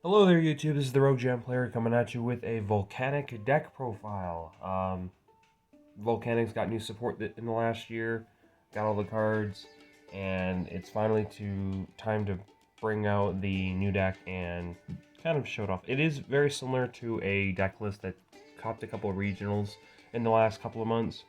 Hello there, YouTube. This is the Rogue Jam Player coming at you with a Volcanic deck profile. Volcanic's got new support in the last year, got all the cards, and it's finally time to bring out the new deck and kind of show it off. It is very similar to a deck list that copped a couple of regionals in the last couple of months.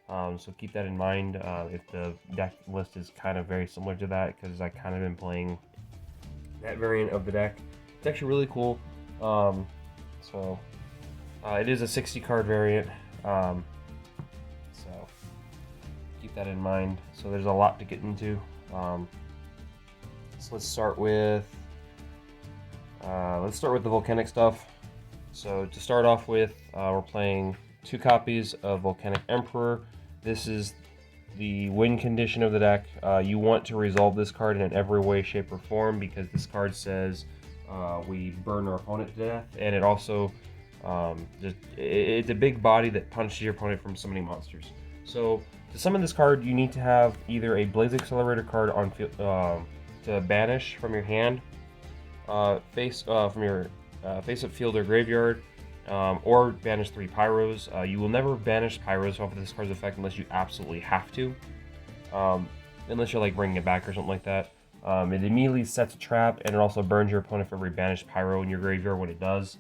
So keep that in mind if the deck list is kind of very similar to that, because I kind of been playing that variant of the deck. It's actually really cool. Um, it is a 60 card variant. So keep that in mind. So there's a lot to get into. So let's start with the volcanic stuff. So to start off with, we're playing 2 copies of Volcanic Emperor. This is the win condition of the deck. You want to resolve this card in every way, shape, or form, because this card says we burn our opponent to death, and it also it's a big body that punishes your opponent from summoning monsters. So to summon this card, you need to have either a Blaze Accelerator card on to banish from your hand, face up field or graveyard, or banish 3 Pyros. You will never banish Pyros off of this card's effect unless you absolutely have to, unless you're like bringing it back or something like that. It immediately sets a trap, and it also burns your opponent for every banished Pyro in your graveyard when it does.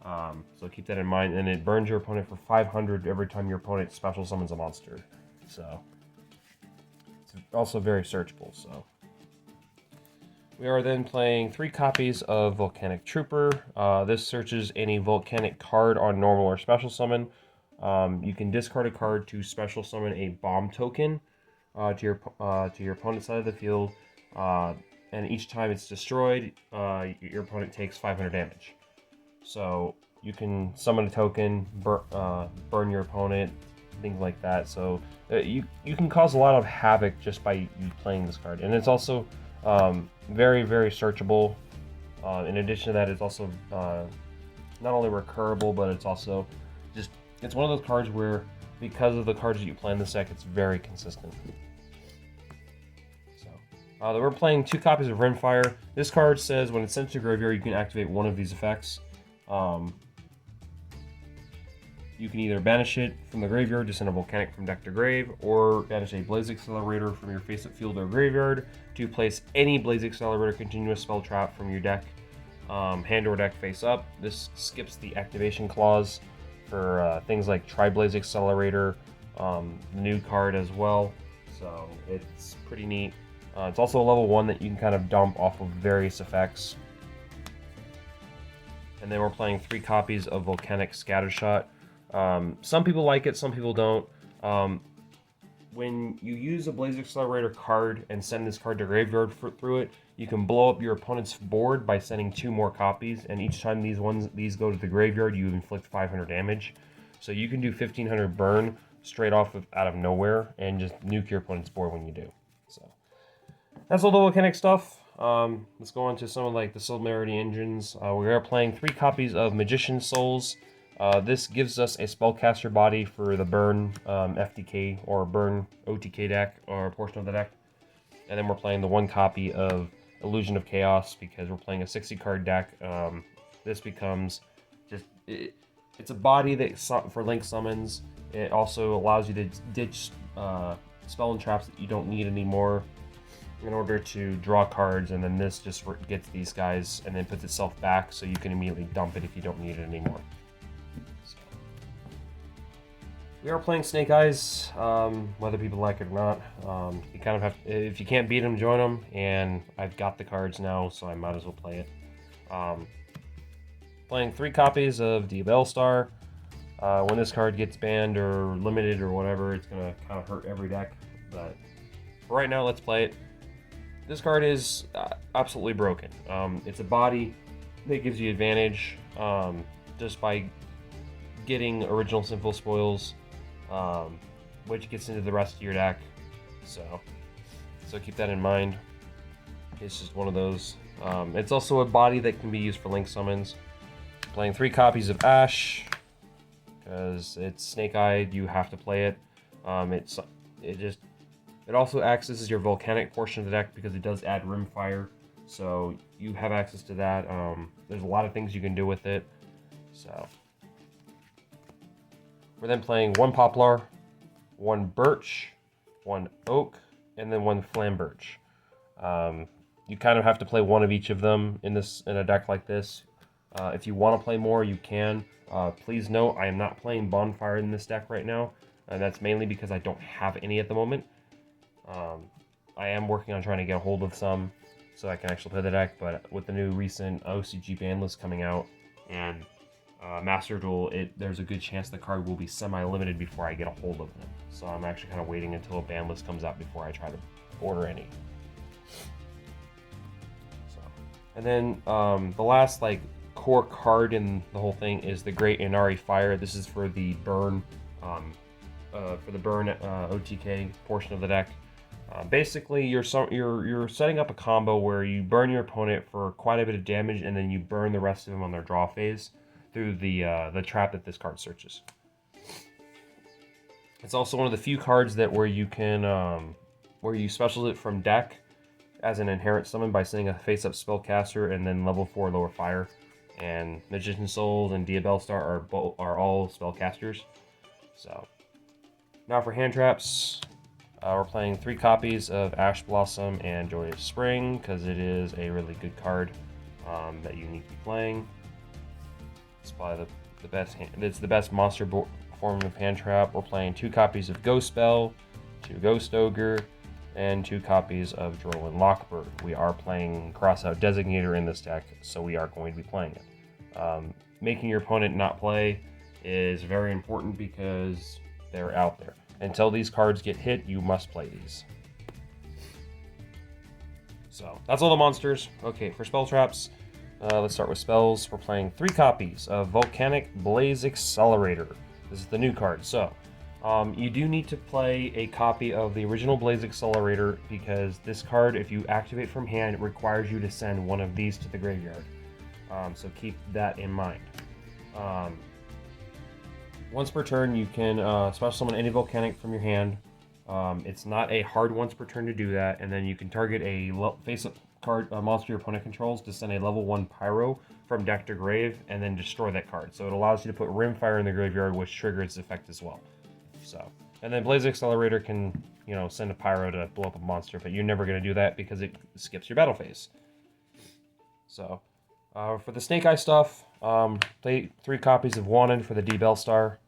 So keep that in mind, and it burns your opponent for 500 every time your opponent special summons a monster. So it's also very searchable. So we are then playing 3 copies of Volcanic Trooper. This searches any Volcanic card on normal or special summon. You can discard a card to special summon a bomb token to your opponent's side of the field, and each time it's destroyed, your opponent takes 500 damage. So you can summon a token, burn your opponent, things like that. So you can cause a lot of havoc just by you playing this card, and it's also very, very searchable. In addition to that, it's also not only recurable, but it's also it's one of those cards where, because of the cards that you play in this deck, it's very consistent. So we're playing 2 copies of Rimfire. This card says when it's sent to graveyard, you can activate one of these effects. You can either banish it from the graveyard to send a Volcanic from deck to grave, or banish a Blaze Accelerator from your face-up field or graveyard to place any Blaze Accelerator continuous spell trap from your deck, hand or deck face up. This skips the activation clause for things like Tri-Blaze Accelerator, the new card as well. So it's pretty neat. It's also a level 1 that you can kind of dump off of various effects. And then we're playing 3 copies of Volcanic Scattershot. Some people like it, some people don't. When you use a Blaze Accelerator card and send this card to graveyard through it, you can blow up your opponent's board by sending 2 more copies, and each time these go to the graveyard, you inflict 500 damage. So you can do 1500 burn straight off out of nowhere and just nuke your opponent's board when you do. So that's all the Volcanic stuff. Let's go on to some of like the similarity engines. We are playing 3 copies of Magician's Souls. This gives us a spellcaster body for the burn FTK or burn OTK deck, or a portion of the deck. And then we're playing the 1 copy of Illusion of Chaos, because we're playing a 60 card deck. This becomes it's a body that for link summons. It also allows you to ditch spell and traps that you don't need anymore in order to draw cards, and then this just gets these guys and then puts itself back, so you can immediately dump it if you don't need it anymore. We are playing Snake Eyes, whether people like it or not. You kind of have if you can't beat them, join them, and I've got the cards now, so I might as well play it. Playing 3 copies of Diabell Star. When this card gets banned or limited or whatever, it's going to kind of hurt every deck, but for right now, let's play it. This card is absolutely broken. It's a body that gives you advantage just by getting original Sinful Spoils, which gets into the rest of your deck. So keep that in mind. It's just one of those. It's also a body that can be used for link summons. Playing 3 copies of Ash, because it's snake-eyed, you have to play it. It also acts as your volcanic portion of the deck, because it does add Rimfire. so you have access to that. There's a lot of things you can do with it. So we're then playing 1 poplar, 1 birch, 1 oak, and then 1 flam birch. You kind of have to play one of each of them in a deck like this. If you want to play more, you can. Please note, I am not playing bonfire in this deck right now, and that's mainly because I don't have any at the moment. I am working on trying to get a hold of some so I can actually play the deck, but with the new recent OCG ban list coming out and Master Duel, there's a good chance the card will be semi-limited before I get a hold of them. So I'm actually kind of waiting until a ban list comes out before I try to order any. So, and then the last core card in the whole thing is the Great Inari Fire. This is for the burn, OTK portion of the deck. Basically, you're setting up a combo where you burn your opponent for quite a bit of damage, and then you burn the rest of them on their draw phase through the trap that this card searches. It's also one of the few cards that where you special it from deck as an inherent summon by sending a face-up spellcaster and then level 4 lower fire. And Magician Souls and Diabell Star are all spellcasters. So now for hand traps. We're playing 3 copies of Ash Blossom and Joyous Spring because it is a really good card that you need to be playing. It's probably the best. It's the best monster form of hand trap. We're playing 2 copies of Ghost Spell, 2 Ghost Ogre, and 2 copies of Drolin Lockbird. We are playing Crossout Designator in this deck, so we are going to be playing it. Making your opponent not play is very important because they're out there. Until these cards get hit, you must play these. So, that's all the monsters. Okay, for spell traps, let's start with spells. We're playing 3 copies of Volcanic Blaze Accelerator. This is the new card. So, you do need to play a copy of the original Blaze Accelerator because this card, if you activate from hand, requires you to send one of these to the graveyard. So keep that in mind. Once per turn, you can special summon any Volcanic from your hand. It's not a hard once per turn to do that, and then you can target a face-up card monster your opponent controls to send a level 1 Pyro from deck to grave, and then destroy that card. So it allows you to put Rimfire in the graveyard, which triggers its effect as well. So, and then Blaze Accelerator can, send a Pyro to blow up a monster, but you're never going to do that because it skips your battle phase. So, for the Snake Eye stuff, play 3 copies of Wanted for the Diabell Star.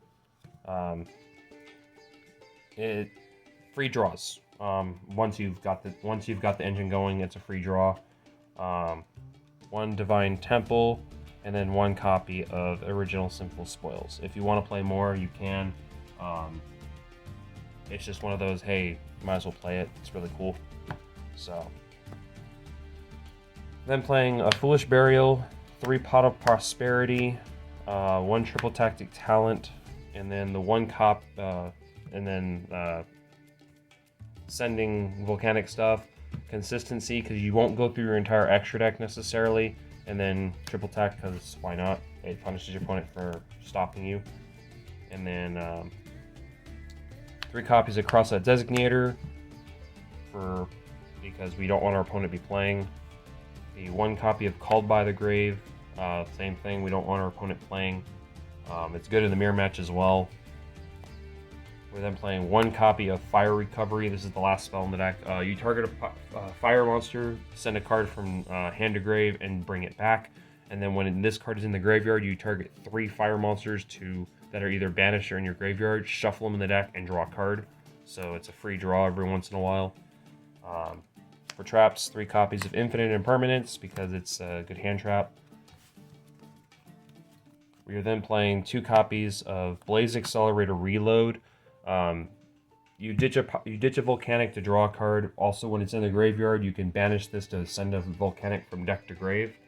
Free draws. Once you've got the engine going, it's a free draw. 1 Divine Temple, and then 1 copy of Original Simple Spoils. If you want to play more, you can. It's just one of those, hey, might as well play it. It's really cool. So, then playing a Foolish Burial, 3 Pot of Prosperity, 1 Triple Tactic Talent, and then the 1 cop, and then sending Volcanic stuff, Consistency, because you won't go through your entire extra deck necessarily, and then Triple Tack, because why not? It punishes your opponent for stopping you. And then 3 copies of Crossout Designator, because we don't want our opponent to be playing. The 1 copy of Called by the Grave, same thing, we don't want our opponent playing. It's good in the mirror match as well. We're then playing 1 copy of Fire Recovery. This is the last spell in the deck. You target a fire monster, send a card from hand to grave, and bring it back. And then when this card is in the graveyard, you target 3 fire monsters that are either banished or in your graveyard, shuffle them in the deck, and draw a card. So it's a free draw every once in a while. For traps, 3 copies of Infinite Impermanence because it's a good hand trap. We are then playing 2 copies of Blaze Accelerator Reload. You ditch a Volcanic to draw a card. Also, when it's in the graveyard, you can banish this to send a Volcanic from deck to grave.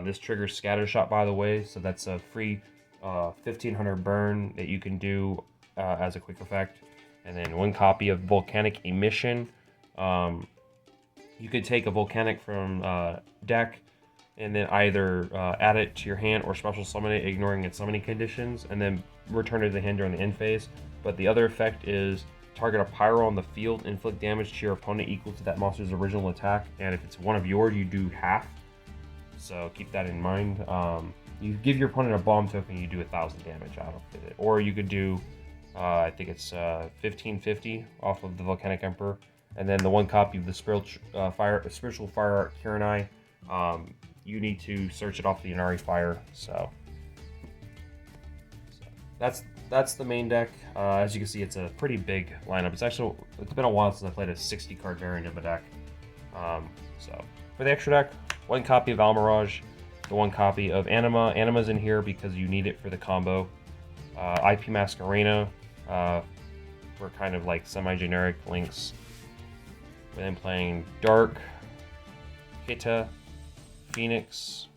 This triggers Scattershot, by the way, so that's a free 1500 burn that you can do as a quick effect. And then 1 copy of Volcanic Emission. You could take a Volcanic from deck and then either add it to your hand or special summon it, ignoring its summoning conditions, and then return it to the hand during the end phase. But the other effect is target a pyro on the field, inflict damage to your opponent equal to that monster's original attack, and if it's one of yours, you do half. So keep that in mind. You give your opponent a bomb token, you do 1,000 damage out of it. Or you could do, I think it's 1550 off of the Volcanic Emperor. And then the one copy of the Spiritual Fire Art Kiranai, you need to search it off the Inari Fire. So that's the main deck. As you can see, it's a pretty big lineup. It's been a while since I played a 60 card variant of a deck. So for the extra deck, one copy of Almirage, the one copy of Anima. Anima's in here because you need it for the combo. IP Masquerena for kind of like semi-generic links. We're then playing Dark, Kita, Phoenix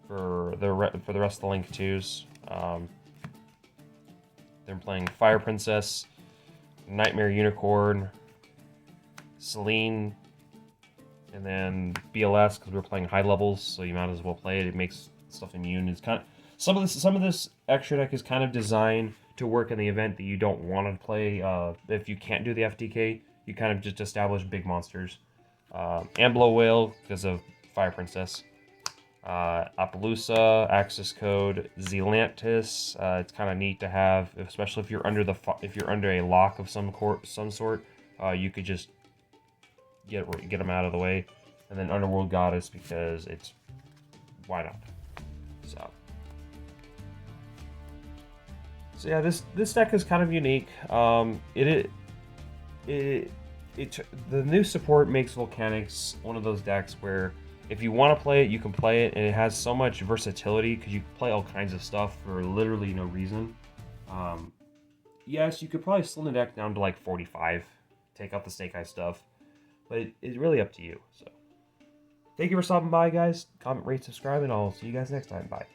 for the rest of the link twos. Then playing Fire Princess, Nightmare Unicorn, Celine, and then BLS because we're playing high levels, so you might as well play it. It makes stuff immune. It's kind of some of this extra deck is kind of designed to work in the event that you don't want to play. If you can't do the FTK, you kind of just establish big monsters. Amblo Whale because of Fire Princess. Appaloosa, Axis Code, Zelantis. It's kind of neat to have, especially if you're under a lock of some sort. You could just get them out of the way, and then Underworld Goddess because it's why not. So yeah, this deck is kind of unique. The new support makes Volcanics one of those decks where if you want to play it, you can play it, and it has so much versatility because you can play all kinds of stuff for literally no reason. Yes, you could probably slim the deck down to like 45, take out the Snake Eye stuff, but it's really up to you. So, thank you for stopping by, guys. Comment, rate, subscribe, and I'll see you guys next time. Bye.